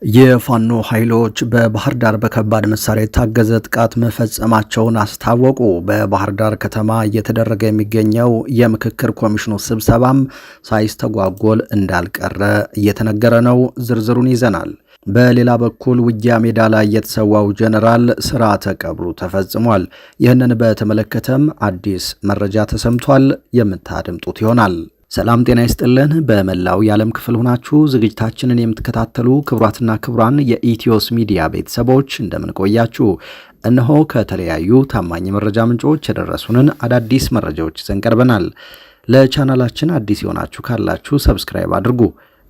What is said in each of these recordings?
የፋኖ ኃይሎች በባህር ዳር በከባድ መሳሪያ የታገዘ ጥቃት መፈጸማቸውን አስታወቁ። በባህር ዳር ከተማ እየተደረገ የሚገኘው የምክክር ኮሚሽኑ ስብሰባም ሳይስተጓጎል እንዳልቀረ እየተነገረ ነው። ዝርዝሩን ይዘናል። በሌላ በኩል ውጊያ ሜዳ ላይ የተሰዋው ጀነራል ስርዓተ ቀብሩ ተፈጽሟል። ይህንን በተመለከተም አዲስ መረጃ ተሰምቷል። የምታደምጡት ይሆናል። ሰላም ጤና ይስጥልን። በመላው የዓለም ክፍል ሆናችሁ ዝግጅታችንን የምትከታተሉ ክቡራትና ክቡራን የኢትዮስ ሚዲያ ቤተሰቦች እንደምን ቆያችሁ? እነሆ ከተለያዩ ታማኝ መረጃ ምንጮች የደረሱንን አዳዲስ መረጃዎች ይዘን ቀርበናል። ለቻናላችን አዲስ የሆናችሁ ካላችሁ ሰብስክራይብ አድርጉ።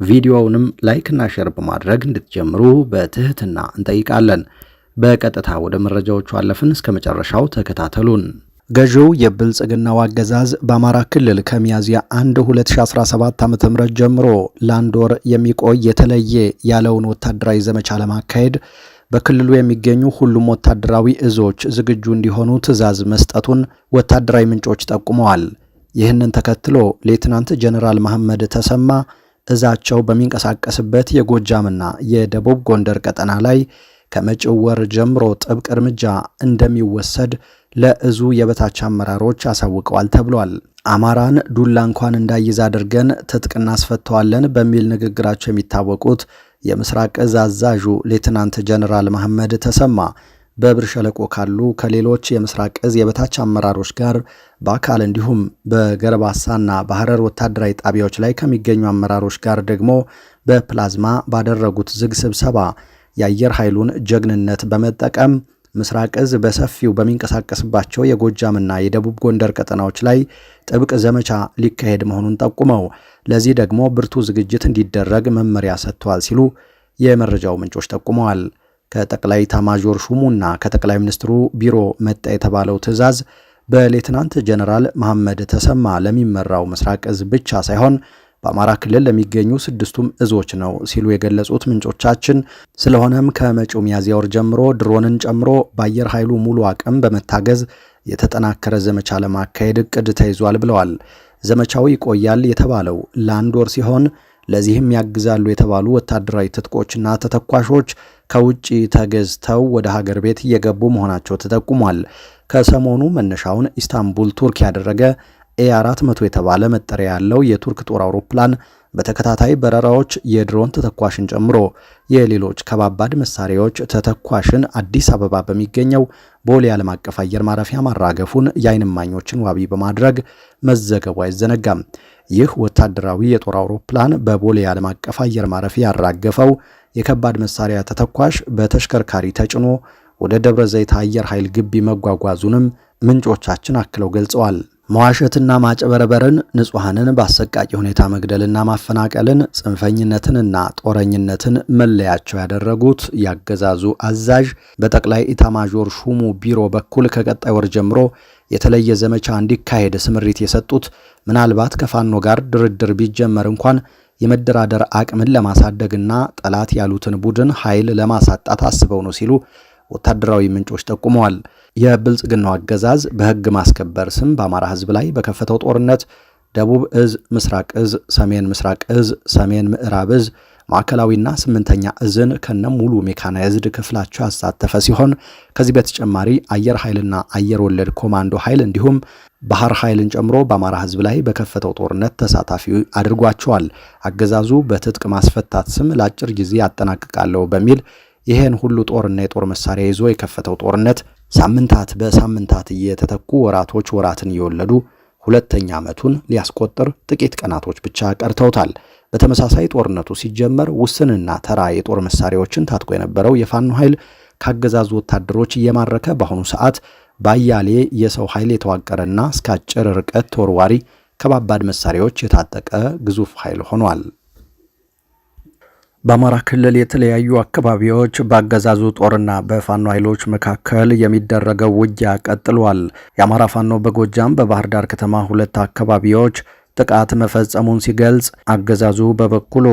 ቪዲዮውንም ላይክና ሼር በማድረግ እንድትጀምሩ በትህትና እንጠይቃለን። በቀጥታ ወደ መረጃዎቹ አለፍን። እስከ መጨረሻው ተከታተሉን። ገዢው የብልጽግናው አገዛዝ በአማራ ክልል ከሚያዝያ 1 2017 ዓ.ም ጀምሮ ለአንድ ወር የሚቆይ የተለየ ያለውን ወታደራዊ ዘመቻ ለማካሄድ በክልሉ የሚገኙ ሁሉም ወታደራዊ እዞች ዝግጁ እንዲሆኑ ትዕዛዝ መስጠቱን ወታደራዊ ምንጮች ጠቁመዋል። ይህንን ተከትሎ ሌትናንት ጀነራል መሐመድ ተሰማ እዛቸው በሚንቀሳቀስበት የጎጃምና የደቡብ ጎንደር ቀጠና ላይ ከመጪው ወር ጀምሮ ጥብቅ እርምጃ እንደሚወሰድ ለእዙ የበታች አመራሮች አሳውቀዋል ተብሏል። አማራን ዱላ እንኳን እንዳይዝ አድርገን ትጥቅ እናስፈተዋለን በሚል ንግግራቸው የሚታወቁት የምስራቅ እዝ አዛዡ ሌትናንት ጀነራል መሐመድ ተሰማ በብር ሸለቆ ካሉ ከሌሎች የምስራቅ እዝ የበታች አመራሮች ጋር በአካል እንዲሁም በገረባሳና በሐረር ወታደራዊ ጣቢያዎች ላይ ከሚገኙ አመራሮች ጋር ደግሞ በፕላዝማ ባደረጉት ዝግ ስብሰባ የአየር ኃይሉን ጀግንነት በመጠቀም ምስራቅ እዝ በሰፊው በሚንቀሳቀስባቸው የጎጃምና የደቡብ ጎንደር ቀጠናዎች ላይ ጥብቅ ዘመቻ ሊካሄድ መሆኑን ጠቁመው ለዚህ ደግሞ ብርቱ ዝግጅት እንዲደረግ መመሪያ ሰጥተዋል ሲሉ የመረጃው ምንጮች ጠቁመዋል። ከጠቅላይ ኤታማዦር ሹሙና ከጠቅላይ ሚኒስትሩ ቢሮ መጣ የተባለው ትዕዛዝ በሌትናንት ጀነራል መሐመድ ተሰማ ለሚመራው ምስራቅ እዝ ብቻ ሳይሆን በአማራ ክልል ለሚገኙ ስድስቱም እዞች ነው ሲሉ የገለጹት ምንጮቻችን፣ ስለሆነም ከመጪው ሚያዝያ ወር ጀምሮ ድሮንን ጨምሮ በአየር ኃይሉ ሙሉ አቅም በመታገዝ የተጠናከረ ዘመቻ ለማካሄድ እቅድ ተይዟል ብለዋል። ዘመቻው ይቆያል የተባለው ለአንድ ወር ሲሆን ለዚህም ያግዛሉ የተባሉ ወታደራዊ ትጥቆችና ተተኳሾች ከውጭ ተገዝተው ወደ ሀገር ቤት እየገቡ መሆናቸው ተጠቁሟል። ከሰሞኑ መነሻውን ኢስታንቡል ቱርክ ያደረገ ኤ400 የተባለ መጠሪያ ያለው የቱርክ ጦር አውሮፕላን በተከታታይ በረራዎች የድሮን ተተኳሽን ጨምሮ የሌሎች ከባባድ መሳሪያዎች ተተኳሽን አዲስ አበባ በሚገኘው ቦሌ ዓለም አቀፍ አየር ማረፊያ ማራገፉን የዓይን እማኞችን ዋቢ በማድረግ መዘገቡ አይዘነጋም። ይህ ወታደራዊ የጦር አውሮፕላን በቦሌ ዓለም አቀፍ አየር ማረፊያ ያራገፈው የከባድ መሳሪያ ተተኳሽ በተሽከርካሪ ተጭኖ ወደ ደብረ ዘይት አየር ኃይል ግቢ መጓጓዙንም ምንጮቻችን አክለው ገልጸዋል። መዋሸትና ማጨበረበርን፣ ንጹሐንን በአሰቃቂ ሁኔታ መግደልና ማፈናቀልን፣ ጽንፈኝነትንና ጦረኝነትን መለያቸው ያደረጉት ያገዛዙ አዛዥ በጠቅላይ ኢታማዦር ሹሙ ቢሮ በኩል ከቀጣይ ወር ጀምሮ የተለየ ዘመቻ እንዲካሄድ ስምሪት የሰጡት ምናልባት ከፋኖ ጋር ድርድር ቢጀመር እንኳን የመደራደር አቅምን ለማሳደግና ጠላት ያሉትን ቡድን ኃይል ለማሳጣት አስበው ነው ሲሉ ወታደራዊ ምንጮች ጠቁመዋል። የብልጽግናው አገዛዝ በሕግ ማስከበር ስም በአማራ ሕዝብ ላይ በከፈተው ጦርነት ደቡብ እዝ፣ ምስራቅ እዝ፣ ሰሜን ምስራቅ እዝ፣ ሰሜን ምዕራብ እዝ፣ ማዕከላዊና ስምንተኛ እዝን ከነሙሉ ሜካናይዝድ ክፍላቸው ያሳተፈ ሲሆን ከዚህ በተጨማሪ አየር ኃይልና አየር ወለድ ኮማንዶ ኃይል እንዲሁም ባህር ኃይልን ጨምሮ በአማራ ሕዝብ ላይ በከፈተው ጦርነት ተሳታፊ አድርጓቸዋል። አገዛዙ በትጥቅ ማስፈታት ስም ለአጭር ጊዜ ያጠናቅቃለሁ በሚል ይሄን ሁሉ ጦርና የጦር መሳሪያ ይዞ የከፈተው ጦርነት ሳምንታት በሳምንታት እየተተኩ ወራትን እየወለዱ ሁለተኛ ዓመቱን ሊያስቆጥር ጥቂት ቀናቶች ብቻ ቀርተውታል። በተመሳሳይ ጦርነቱ ሲጀመር ውስንና ተራ የጦር መሳሪያዎችን ታጥቆ የነበረው የፋኖ ኃይል ካገዛዙ ወታደሮች እየማረከ በአሁኑ ሰዓት ባያሌ የሰው ኃይል የተዋቀረና እስከ አጭር ርቀት ተወርዋሪ ከባባድ መሳሪያዎች የታጠቀ ግዙፍ ኃይል ሆኗል። በአማራ ክልል የተለያዩ አካባቢዎች በአገዛዙ ጦርና በፋኖ ኃይሎች መካከል የሚደረገው ውጊያ ቀጥሏል። የአማራ ፋኖ በጎጃም በባህር ዳር ከተማ 2 አካባቢዎች ጥቃት መፈጸሙን ሲገልጽ፣ አገዛዙ በበኩሉ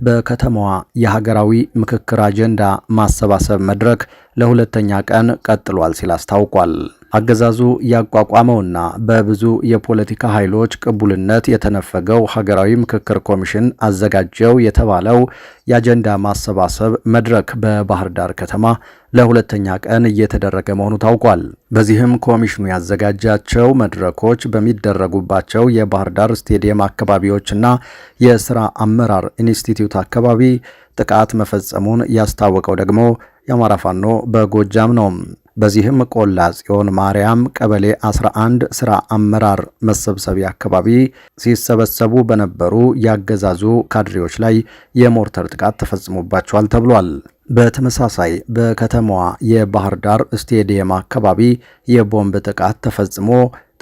በከተማዋ የሀገራዊ ምክክር አጀንዳ ማሰባሰብ መድረክ ለሁለተኛ ቀን ቀጥሏል ሲል አስታውቋል። አገዛዙ ያቋቋመውና በብዙ የፖለቲካ ኃይሎች ቅቡልነት የተነፈገው ሀገራዊ ምክክር ኮሚሽን አዘጋጀው የተባለው የአጀንዳ ማሰባሰብ መድረክ በባህር ዳር ከተማ ለሁለተኛ ቀን እየተደረገ መሆኑ ታውቋል። በዚህም ኮሚሽኑ ያዘጋጃቸው መድረኮች በሚደረጉባቸው የባህር ዳር ስቴዲየም አካባቢዎችና የስራ አመራር ኢንስቲትዩት አካባቢ ጥቃት መፈጸሙን ያስታወቀው ደግሞ የአማራ ፋኖ በጎጃም ነው። በዚህም ቆላ ጽዮን ማርያም ቀበሌ 11 ስራ አመራር መሰብሰቢያ አካባቢ ሲሰበሰቡ በነበሩ ያገዛዙ ካድሬዎች ላይ የሞርተር ጥቃት ተፈጽሞባቸዋል ተብሏል። በተመሳሳይ በከተማዋ የባህር ዳር ስቴዲየም አካባቢ የቦምብ ጥቃት ተፈጽሞ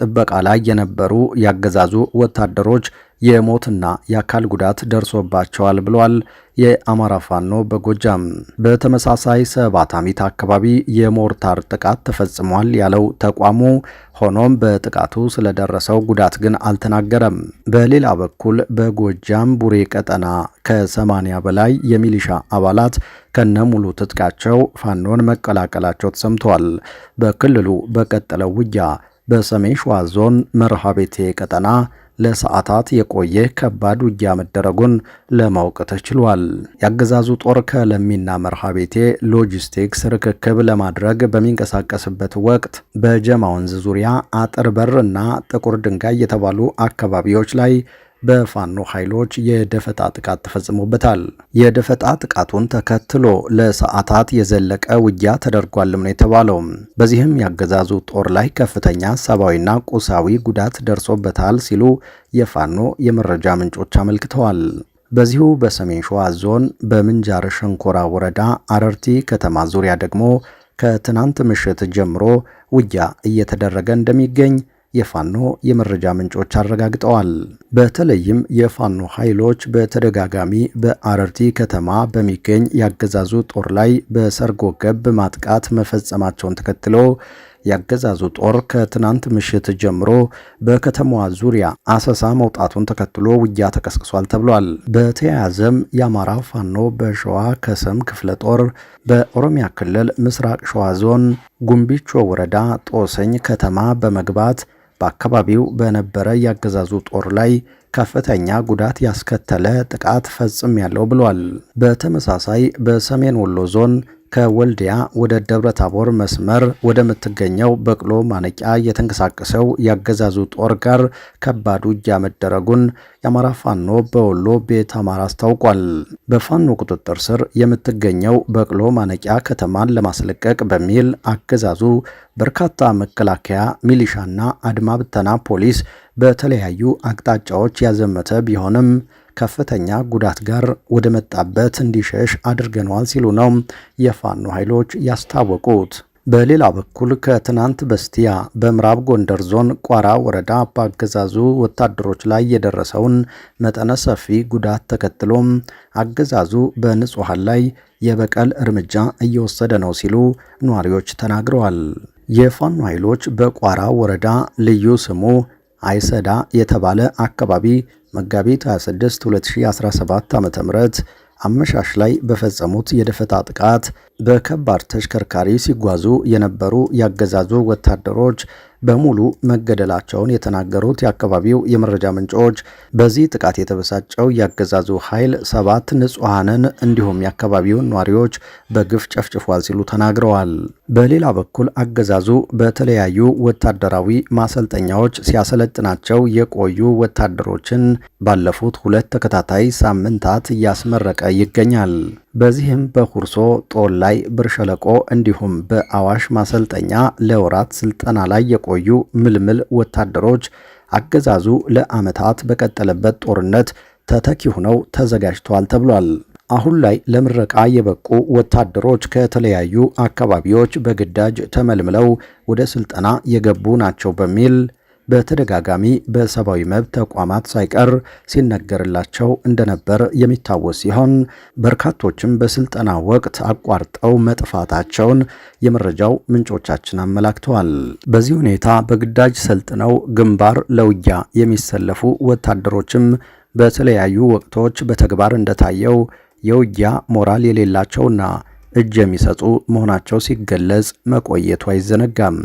ጥበቃ ላይ የነበሩ ያገዛዙ ወታደሮች የሞትና የአካል ጉዳት ደርሶባቸዋል ብሏል የአማራ ፋኖ በጎጃም። በተመሳሳይ ሰባት አሚት አካባቢ የሞርታር ጥቃት ተፈጽሟል ያለው ተቋሙ፣ ሆኖም በጥቃቱ ስለደረሰው ጉዳት ግን አልተናገረም። በሌላ በኩል በጎጃም ቡሬ ቀጠና ከ80 በላይ የሚሊሻ አባላት ከነሙሉ ትጥቃቸው ፋኖን መቀላቀላቸው ተሰምቷል። በክልሉ በቀጠለው ውጊያ በሰሜን ሸዋ ዞን መርሃቤቴ ቀጠና ለሰዓታት የቆየ ከባድ ውጊያ መደረጉን ለማወቅ ተችሏል። ያገዛዙ ጦር ከለሚና መርሃቤቴ ሎጂስቲክስ ርክክብ ለማድረግ በሚንቀሳቀስበት ወቅት በጀማ ወንዝ ዙሪያ አጥር በር እና ጥቁር ድንጋይ የተባሉ አካባቢዎች ላይ በፋኖ ኃይሎች የደፈጣ ጥቃት ተፈጽሞበታል። የደፈጣ ጥቃቱን ተከትሎ ለሰዓታት የዘለቀ ውጊያ ተደርጓልም ነው የተባለው። በዚህም ያገዛዙ ጦር ላይ ከፍተኛ ሰብአዊና ቁሳዊ ጉዳት ደርሶበታል ሲሉ የፋኖ የመረጃ ምንጮች አመልክተዋል። በዚሁ በሰሜን ሸዋ ዞን በምንጃር ሸንኮራ ወረዳ አረርቲ ከተማ ዙሪያ ደግሞ ከትናንት ምሽት ጀምሮ ውጊያ እየተደረገ እንደሚገኝ የፋኖ የመረጃ ምንጮች አረጋግጠዋል። በተለይም የፋኖ ኃይሎች በተደጋጋሚ በአረርቲ ከተማ በሚገኝ ያገዛዙ ጦር ላይ በሰርጎ ገብ ማጥቃት መፈጸማቸውን ተከትሎ ያገዛዙ ጦር ከትናንት ምሽት ጀምሮ በከተማዋ ዙሪያ አሰሳ መውጣቱን ተከትሎ ውጊያ ተቀስቅሷል ተብሏል። በተያያዘም የአማራ ፋኖ በሸዋ ከሰም ክፍለ ጦር በኦሮሚያ ክልል ምስራቅ ሸዋ ዞን ጉምቢቾ ወረዳ ጦሰኝ ከተማ በመግባት በአካባቢው በነበረ ያገዛዙ ጦር ላይ ከፍተኛ ጉዳት ያስከተለ ጥቃት ፈጽም ያለው ብሏል። በተመሳሳይ በሰሜን ወሎ ዞን ከወልዲያ ወደ ደብረ ታቦር መስመር ወደምትገኘው በቅሎ ማነቂያ የተንቀሳቀሰው ያገዛዙ ጦር ጋር ከባድ ውጊያ መደረጉን የአማራ ፋኖ በወሎ ቤት አማራ አስታውቋል። በፋኖ ቁጥጥር ስር የምትገኘው በቅሎ ማነቂያ ከተማን ለማስለቀቅ በሚል አገዛዙ በርካታ መከላከያ፣ ሚሊሻና አድማ ብተና ፖሊስ በተለያዩ አቅጣጫዎች ያዘመተ ቢሆንም ከፍተኛ ጉዳት ጋር ወደ መጣበት እንዲሸሽ አድርገነዋል ሲሉ ነው የፋኖ ኃይሎች ያስታወቁት። በሌላ በኩል ከትናንት በስቲያ በምዕራብ ጎንደር ዞን ቋራ ወረዳ በአገዛዙ ወታደሮች ላይ የደረሰውን መጠነ ሰፊ ጉዳት ተከትሎም አገዛዙ በንጹሐን ላይ የበቀል እርምጃ እየወሰደ ነው ሲሉ ነዋሪዎች ተናግረዋል። የፋኖ ኃይሎች በቋራ ወረዳ ልዩ ስሙ አይሰዳ የተባለ አካባቢ መጋቢት 26 2017 ዓ.ም አመሻሽ ላይ በፈጸሙት የደፈጣ ጥቃት በከባድ ተሽከርካሪ ሲጓዙ የነበሩ ያገዛዙ ወታደሮች በሙሉ መገደላቸውን የተናገሩት የአካባቢው የመረጃ ምንጮች በዚህ ጥቃት የተበሳጨው ያገዛዙ ኃይል 7 ንጹሐንን እንዲሁም የአካባቢውን ነዋሪዎች በግፍ ጨፍጭፏል ሲሉ ተናግረዋል። በሌላ በኩል አገዛዙ በተለያዩ ወታደራዊ ማሰልጠኛዎች ሲያሰለጥናቸው የቆዩ ወታደሮችን ባለፉት 2 ተከታታይ ሳምንታት እያስመረቀ ይገኛል። በዚህም በሁርሶ ጦል ላይ ብር ሸለቆ እንዲሁም በአዋሽ ማሰልጠኛ ለወራት ስልጠና ላይ የቆዩ ምልምል ወታደሮች አገዛዙ ለዓመታት በቀጠለበት ጦርነት ተተኪ ሆነው ተዘጋጅተዋል ተብሏል። አሁን ላይ ለምረቃ የበቁ ወታደሮች ከተለያዩ አካባቢዎች በግዳጅ ተመልምለው ወደ ስልጠና የገቡ ናቸው በሚል በተደጋጋሚ በሰብአዊ መብት ተቋማት ሳይቀር ሲነገርላቸው እንደነበር የሚታወስ ሲሆን በርካቶችም በስልጠና ወቅት አቋርጠው መጥፋታቸውን የመረጃው ምንጮቻችን አመላክተዋል። በዚህ ሁኔታ በግዳጅ ሰልጥነው ግንባር ለውጊያ የሚሰለፉ ወታደሮችም በተለያዩ ወቅቶች በተግባር እንደታየው የውጊያ ሞራል የሌላቸውና እጅ የሚሰጡ መሆናቸው ሲገለጽ መቆየቱ አይዘነጋም።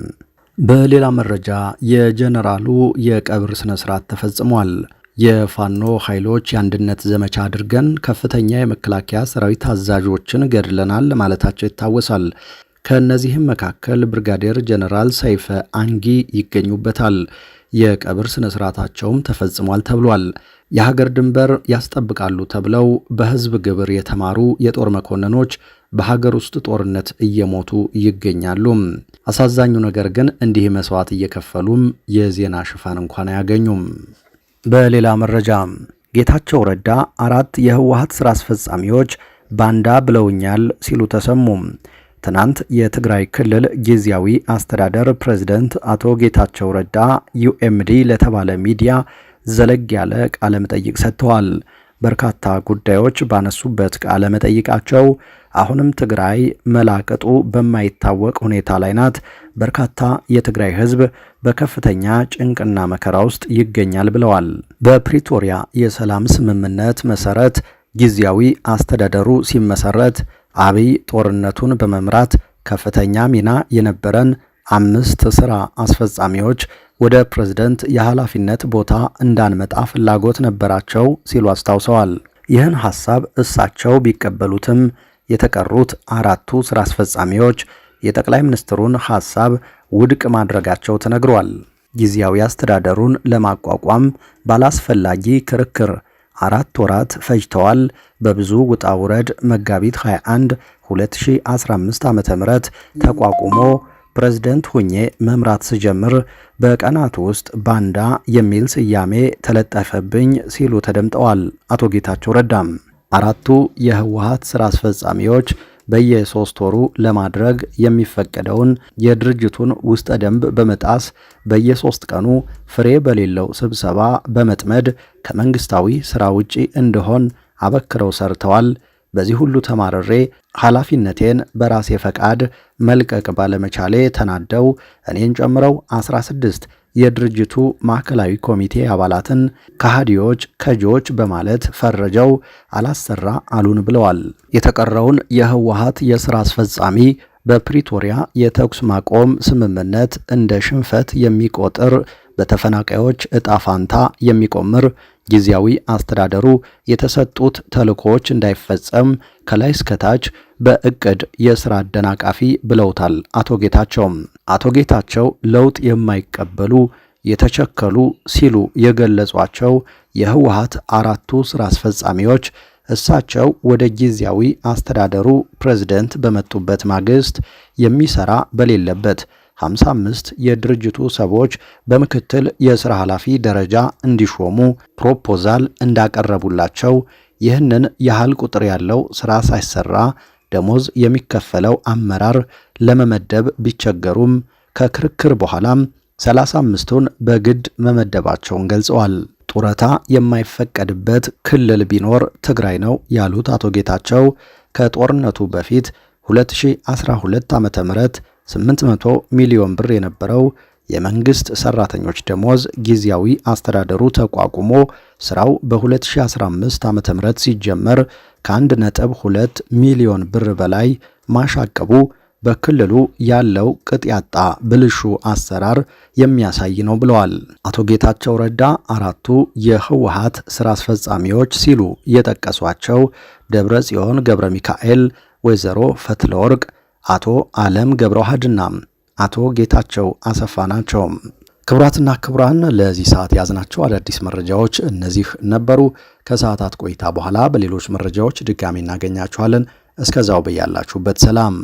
በሌላ መረጃ የጀነራሉ የቀብር ስነ ስርዓት ተፈጽሟል። የፋኖ ኃይሎች የአንድነት ዘመቻ አድርገን ከፍተኛ የመከላከያ ሰራዊት አዛዦችን ገድለናል ማለታቸው ይታወሳል። ከእነዚህም መካከል ብርጋዴር ጀነራል ሰይፈ አንጊ ይገኙበታል። የቀብር ስነ ስርዓታቸውም ተፈጽሟል ተብሏል። የሀገር ድንበር ያስጠብቃሉ ተብለው በህዝብ ግብር የተማሩ የጦር መኮንኖች በሀገር ውስጥ ጦርነት እየሞቱ ይገኛሉ። አሳዛኙ ነገር ግን እንዲህ መስዋዕት እየከፈሉም የዜና ሽፋን እንኳን አያገኙም። በሌላ መረጃ ጌታቸው ረዳ 4 የህወሓት ስራ አስፈጻሚዎች ባንዳ ብለውኛል ሲሉ ተሰሙ። ትናንት የትግራይ ክልል ጊዜያዊ አስተዳደር ፕሬዝዳንት አቶ ጌታቸው ረዳ ዩኤምዲ ለተባለ ሚዲያ ዘለግ ያለ ቃለ መጠይቅ ሰጥተዋል። በርካታ ጉዳዮች ባነሱበት ቃለ መጠይቃቸው አሁንም ትግራይ መላቀጡ በማይታወቅ ሁኔታ ላይ ናት፣ በርካታ የትግራይ ህዝብ በከፍተኛ ጭንቅና መከራ ውስጥ ይገኛል ብለዋል። በፕሪቶሪያ የሰላም ስምምነት መሰረት ጊዜያዊ አስተዳደሩ ሲመሰረት አብይ ጦርነቱን በመምራት ከፍተኛ ሚና የነበረን 5 ስራ አስፈጻሚዎች ወደ ፕሬዝዳንት የኃላፊነት ቦታ እንዳንመጣ ፍላጎት ነበራቸው ሲሉ አስታውሰዋል። ይህን ሐሳብ እሳቸው ቢቀበሉትም የተቀሩት 4ቱ ስራ አስፈጻሚዎች የጠቅላይ ሚኒስትሩን ሐሳብ ውድቅ ማድረጋቸው ተነግሯል። ጊዜያዊ አስተዳደሩን ለማቋቋም ባላስፈላጊ ክርክር 4 ወራት ፈጅተዋል። በብዙ ውጣ ውረድ መጋቢት 21 2015 ዓ.ም ተቋቁሞ ፕሬዝዳንት ሆኜ መምራት ስጀምር በቀናቱ ውስጥ ባንዳ የሚል ስያሜ ተለጠፈብኝ ሲሉ ተደምጠዋል። አቶ ጌታቸው ረዳም 4ቱ የህወሓት ስራ አስፈጻሚዎች በየ3 ወሩ ለማድረግ የሚፈቀደውን የድርጅቱን ውስጠ ደንብ በመጣስ በየ3 ቀኑ ፍሬ በሌለው ስብሰባ በመጥመድ ከመንግስታዊ ስራ ውጪ እንደሆን አበክረው ሰርተዋል። በዚህ ሁሉ ተማርሬ ኃላፊነቴን በራሴ ፈቃድ መልቀቅ ባለመቻሌ ተናደው እኔን ጨምረው 16 የድርጅቱ ማዕከላዊ ኮሚቴ አባላትን ከሃዲዎች ከጆች በማለት ፈረጀው አላሰራ አሉን ብለዋል። የተቀረውን የህወሓት የሥራ አስፈጻሚ በፕሪቶሪያ የተኩስ ማቆም ስምምነት እንደ ሽንፈት የሚቆጥር በተፈናቃዮች ዕጣ ፋንታ የሚቆምር ጊዜያዊ አስተዳደሩ የተሰጡት ተልእኮዎች እንዳይፈጸም ከላይ እስከታች በእቅድ የሥራ አደናቃፊ ብለውታል አቶ ጌታቸው ለውጥ የማይቀበሉ የተቸከሉ ሲሉ የገለጿቸው የህወሓት 4ቱ ሥራ አስፈጻሚዎች እሳቸው ወደ ጊዜያዊ አስተዳደሩ ፕሬዝዳንት በመጡበት ማግስት የሚሰራ በሌለበት 55 የድርጅቱ ሰዎች በምክትል የሥራ ኃላፊ ደረጃ እንዲሾሙ ፕሮፖዛል እንዳቀረቡላቸው ይህንን ያህል ቁጥር ያለው ሥራ ሳይሰራ ደሞዝ የሚከፈለው አመራር ለመመደብ ቢቸገሩም ከክርክር በኋላም 35ቱን በግድ መመደባቸውን ገልጸዋል። ጡረታ የማይፈቀድበት ክልል ቢኖር ትግራይ ነው ያሉት አቶ ጌታቸው ከጦርነቱ በፊት 2012 ዓ.ም 800 ሚሊዮን ብር የነበረው የመንግስት ሰራተኞች ደሞዝ ጊዜያዊ አስተዳደሩ ተቋቁሞ ስራው በ2015 ዓ.ም ሲጀመር ከ1.2 ሚሊዮን ብር በላይ ማሻቀቡ በክልሉ ያለው ቅጥ ያጣ ብልሹ አሰራር የሚያሳይ ነው ብለዋል። አቶ ጌታቸው ረዳ 4ቱ የህወሓት ስራ አስፈጻሚዎች ሲሉ የጠቀሷቸው ደብረጽዮን ገብረ ሚካኤል፣ ወይዘሮ ፈትለወርቅ፣ አቶ ዓለም ገብረ ዋህድና አቶ ጌታቸው አሰፋ ናቸው። ክቡራትና ክቡራን ለዚህ ሰዓት ያዝናቸው አዳዲስ መረጃዎች እነዚህ ነበሩ። ከሰዓታት ቆይታ በኋላ በሌሎች መረጃዎች ድጋሚ እናገኛችኋለን። እስከዛው በያላችሁበት ሰላም